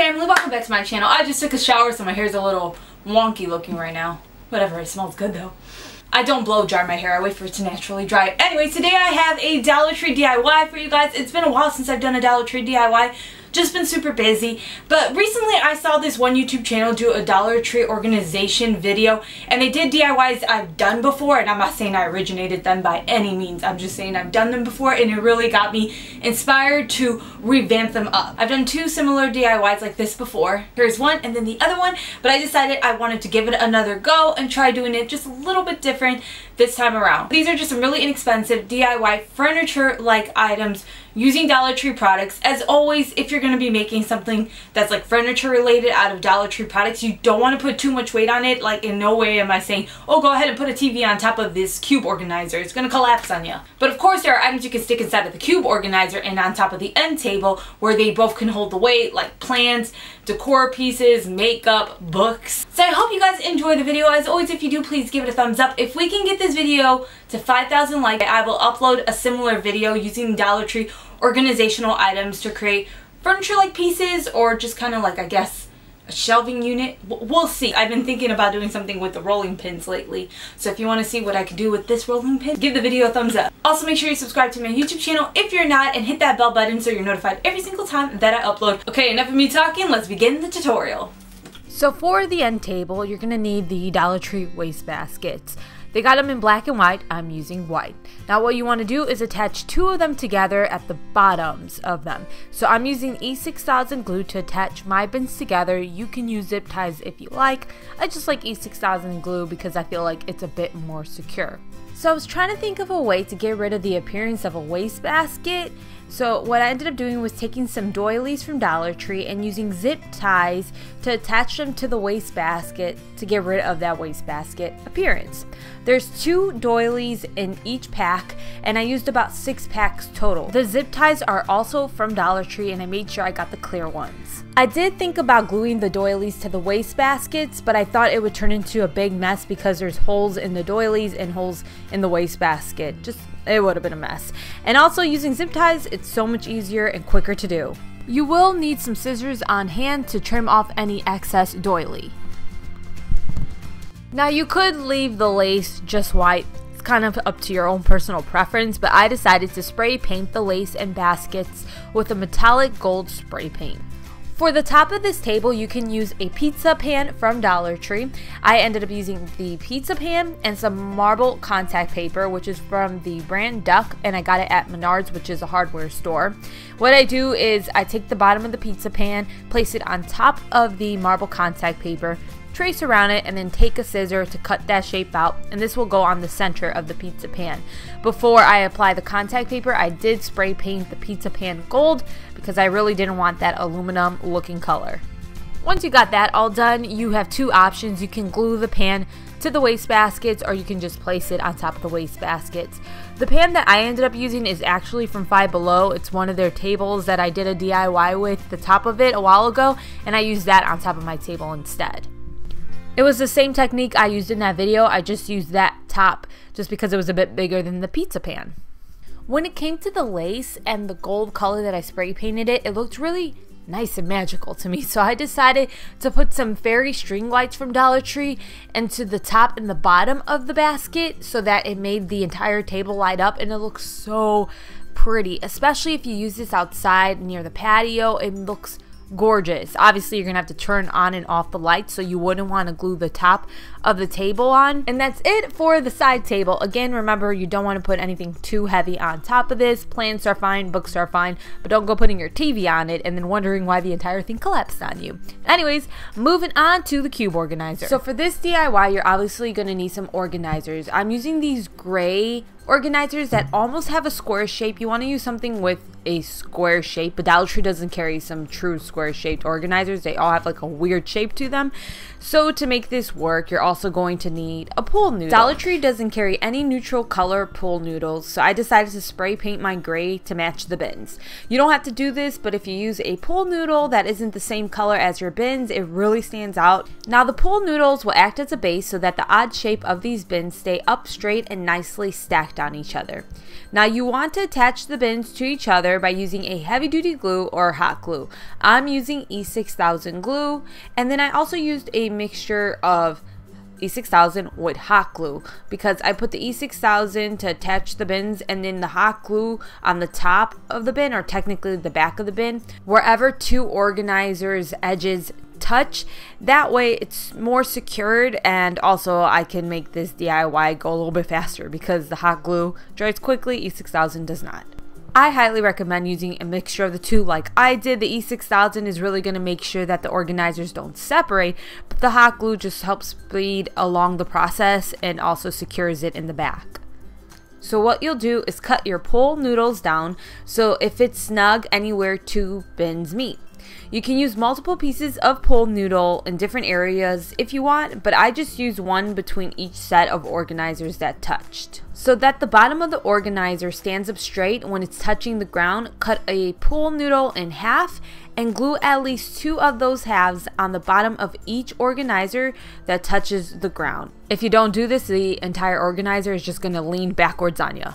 family, welcome back to my channel. I just took a shower so my hair's a little wonky looking right now. Whatever, it smells good though. I don't blow dry my hair, I wait for it to naturally dry. Anyway, today I have a Dollar Tree DIY for you guys. It's been a while since I've done a Dollar Tree DIY. Just been super busy, but recently I saw this one YouTube channel do a Dollar Tree organization video, and they did DIYs I've done before, and I'm not saying I originated them by any means. I'm just saying I've done them before, and it really got me inspired to revamp them up. I've done two similar DIYs like this before. Here's one and then the other one, but I decided I wanted to give it another go and try doing it just a little bit different this time around. These are just some really inexpensive DIY furniture-like items using Dollar Tree products. As always, if you're going to be making something that's like furniture related out of Dollar Tree products, you don't want to put too much weight on it. Like, in no way am I saying, oh, go ahead and put a TV on top of this cube organizer. It's going to collapse on you. But of course, there are items you can stick inside of the cube organizer and on top of the end table where they both can hold the weight, like plants, decor pieces, makeup, books. So I hope you guys enjoy the video. As always, if you do, please give it a thumbs up. If we can get this video to 5,000 likes, I will upload a similar video using Dollar Tree organizational items to create furniture-like pieces, or just kind of like, I guess, a shelving unit. We'll see. I've been thinking about doing something with the rolling pins lately. So if you want to see what I could do with this rolling pin, give the video a thumbs up. Also, make sure you subscribe to my YouTube channel if you're not, and hit that bell button so you're notified every single time that I upload. Okay, enough of me talking. Let's begin the tutorial. So for the end table, you're going to need the Dollar Tree waste baskets. They got them in black and white. I'm using white. Now what you want to do is attach two of them together at the bottoms of them. So I'm using E6000 glue to attach my bins together. You can use zip ties if you like. I just like E6000 glue because I feel like it's a bit more secure. So I was trying to think of a way to get rid of the appearance of a waste basket. So what I ended up doing was taking some doilies from Dollar Tree and using zip ties to attach them to the waste basket to get rid of that waste basket appearance. There's 2 doilies in each pack, and I used about 6 packs total. The zip ties are also from Dollar Tree, and I made sure I got the clear ones. I did think about gluing the doilies to the waste baskets, but I thought it would turn into a big mess because there's holes in the doilies and holes in the waste basket. It would have been a mess. And also, using zip ties, it's so much easier and quicker to do. You will need some scissors on hand to trim off any excess doily. Now you could leave the lace just white. It's kind of up to your own personal preference, but I decided to spray paint the lace and baskets with a metallic gold spray paint. For the top of this table, you can use a pizza pan from Dollar Tree. I ended up using the pizza pan and some marble contact paper, which is from the brand Duck, and I got it at Menards, which is a hardware store. What I do is I take the bottom of the pizza pan, place it on top of the marble contact paper, trace around it, and then take a scissor to cut that shape out, and this will go on the center of the pizza pan. Before I apply the contact paper, I did spray paint the pizza pan gold because I really didn't want that aluminum looking color. Once you got that all done, you have 2 options. You can glue the pan to the waste baskets, or you can just place it on top of the waste baskets. The pan that I ended up using is actually from Five Below. It's one of their tables that I did a DIY with the top of it a while ago, and I used that on top of my table instead. It was the same technique I used in that video. I just used that top just because it was a bit bigger than the pizza pan. When it came to the lace and the gold color that I spray painted it looked really nice and magical to me. So I decided to put some fairy string lights from Dollar Tree into the top and the bottom of the basket so that it made the entire table light up, and it looks so pretty. Especially if you use this outside near the patio, it looks gorgeous. Obviously, you're gonna have to turn on and off the lights, so you wouldn't want to glue the top of the table on. And that's it for the side table. Again, remember, you don't want to put anything too heavy on top of this. Plants are fine, books are fine, but don't go putting your TV on it and then wondering why the entire thing collapsed on you. Anyways, moving on to the cube organizer. So for this DIY, you're obviously gonna need some organizers. I'm using these gray organizers that almost have a square shape. You want to use something with a square shape, but Dollar Tree doesn't carry some true square shaped organizers. They all have like a weird shape to them. So to make this work, you're also going to need a pool noodle. Dollar Tree doesn't carry any neutral color pool noodles, so I decided to spray paint my gray to match the bins. You don't have to do this, but if you use a pool noodle that isn't the same color as your bins, it really stands out. Now the pool noodles will act as a base so that the odd shape of these bins stay up straight and nicely stacked on each other. Now you want to attach the bins to each other together by using a heavy duty glue or hot glue. I'm using E6000 glue, and then I also used a mixture of E6000 with hot glue because I put the E6000 to attach the bins and then the hot glue on the top of the bin, or technically the back of the bin, wherever two organizers edges touch. That way it's more secured, and also I can make this DIY go a little bit faster because the hot glue dries quickly, E6000 does not. I highly recommend using a mixture of the two like I did. The E6000 is really going to make sure that the organizers don't separate, but the hot glue just helps speed along the process and also secures it in the back. So what you'll do is cut your pull noodles down so if it's snug anywhere two bins meet. You can use multiple pieces of pull noodle in different areas if you want, but I just used one between each set of organizers that touched. So that the bottom of the organizer stands up straight when it's touching the ground, cut a pull noodle in half and glue at least two of those halves on the bottom of each organizer that touches the ground. If you don't do this, the entire organizer is just going to lean backwards on you.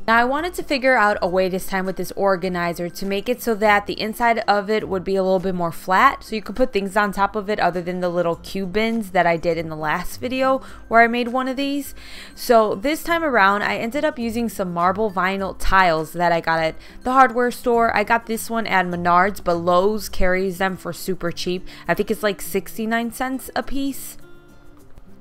Now I wanted to figure out a way this time with this organizer to make it so that the inside of it would be a little bit more flat, so you could put things on top of it other than the little cube bins that I did in the last video where I made one of these. So this time around I ended up using some marble vinyl tiles that I got at the hardware store. I got this one at Menards, but Lowe's carries them for super cheap. I think it's like 69 cents a piece.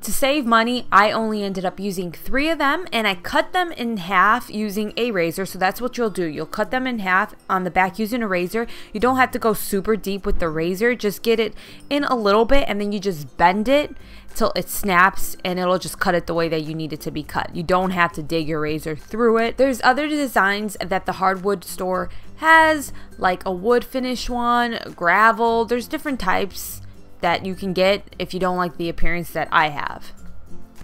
To save money, I only ended up using 3 of them, and I cut them in half using a razor. So that's what you'll do. You'll cut them in half on the back using a razor. You don't have to go super deep with the razor. Just get it in a little bit, and then you just bend it till it snaps, and it'll just cut it the way that you need it to be cut. You don't have to dig your razor through it. There's other designs that the hardwood store has, like a wood finish one, gravel. There's different types that you can get if you don't like the appearance that I have.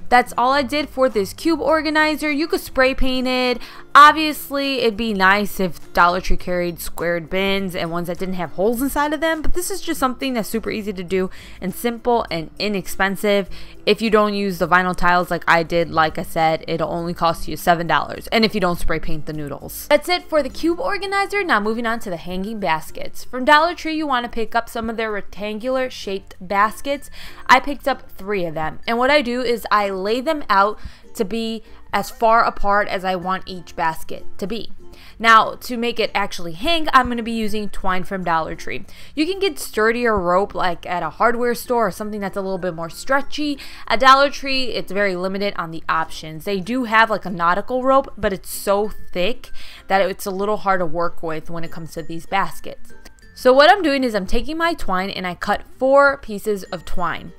That's all I did for this cube organizer. You could spray paint it. Obviously, it'd be nice if Dollar Tree carried squared bins and ones that didn't have holes inside of them, but this is just something that's super easy to do and simple and inexpensive. If you don't use the vinyl tiles like I did, like I said, it'll only cost you $7, and if you don't spray paint the noodles. That's it for the cube organizer. Now moving on to the hanging baskets. From Dollar Tree, you want to pick up some of their rectangular shaped baskets. I picked up 3 of them, and what I do is I lay them out to be as far apart as I want each basket to be. Now, to make it actually hang, I'm going to be using twine from Dollar Tree. You can get sturdier rope like at a hardware store or something that's a little bit more stretchy. At Dollar Tree, it's very limited on the options. They do have like a nautical rope, but it's so thick that it's a little hard to work with when it comes to these baskets. So what I'm doing is I'm taking my twine and I cut 4 pieces of twine.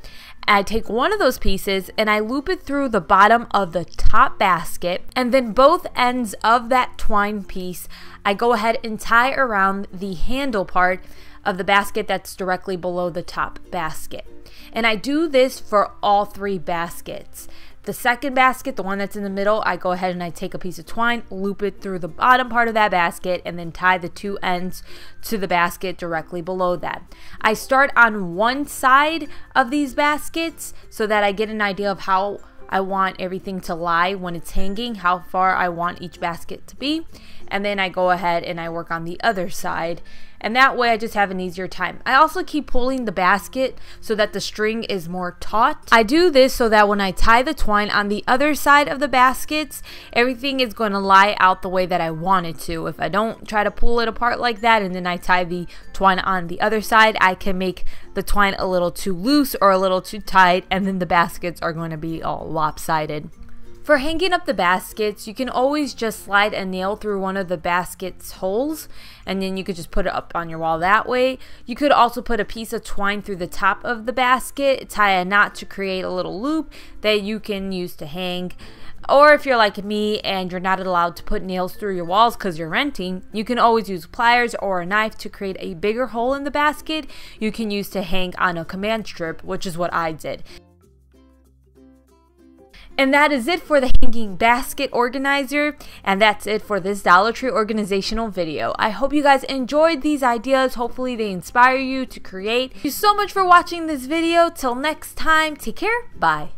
I take one of those pieces and I loop it through the bottom of the top basket, and then both ends of that twine piece I go ahead and tie around the handle part of the basket that's directly below the top basket. And I do this for all 3 baskets. The second basket, the one that's in the middle, I go ahead and I take a piece of twine, loop it through the bottom part of that basket, and then tie the 2 ends to the basket directly below that. I start on one side of these baskets so that I get an idea of how I want everything to lie when it's hanging, how far I want each basket to be, and then I go ahead and I work on the other side, and that way I just have an easier time. I also keep pulling the basket so that the string is more taut. I do this so that when I tie the twine on the other side of the baskets, everything is going to lie out the way that I want it to. If I don't try to pull it apart like that and then I tie the twine on the other side, I can make the twine a little too loose or a little too tight, and then the baskets are going to be all lopsided. For hanging up the baskets, you can always just slide a nail through one of the basket's holes, and then you could just put it up on your wall that way. You could also put a piece of twine through the top of the basket, tie a knot to create a little loop that you can use to hang. Or if you're like me and you're not allowed to put nails through your walls because you're renting, you can always use pliers or a knife to create a bigger hole in the basket you can use to hang on a command strip, which is what I did. And that is it for the hanging basket organizer, and that's it for this Dollar Tree organizational video. I hope you guys enjoyed these ideas. Hopefully they inspire you to create. Thank you so much for watching this video. Till next time, take care. Bye.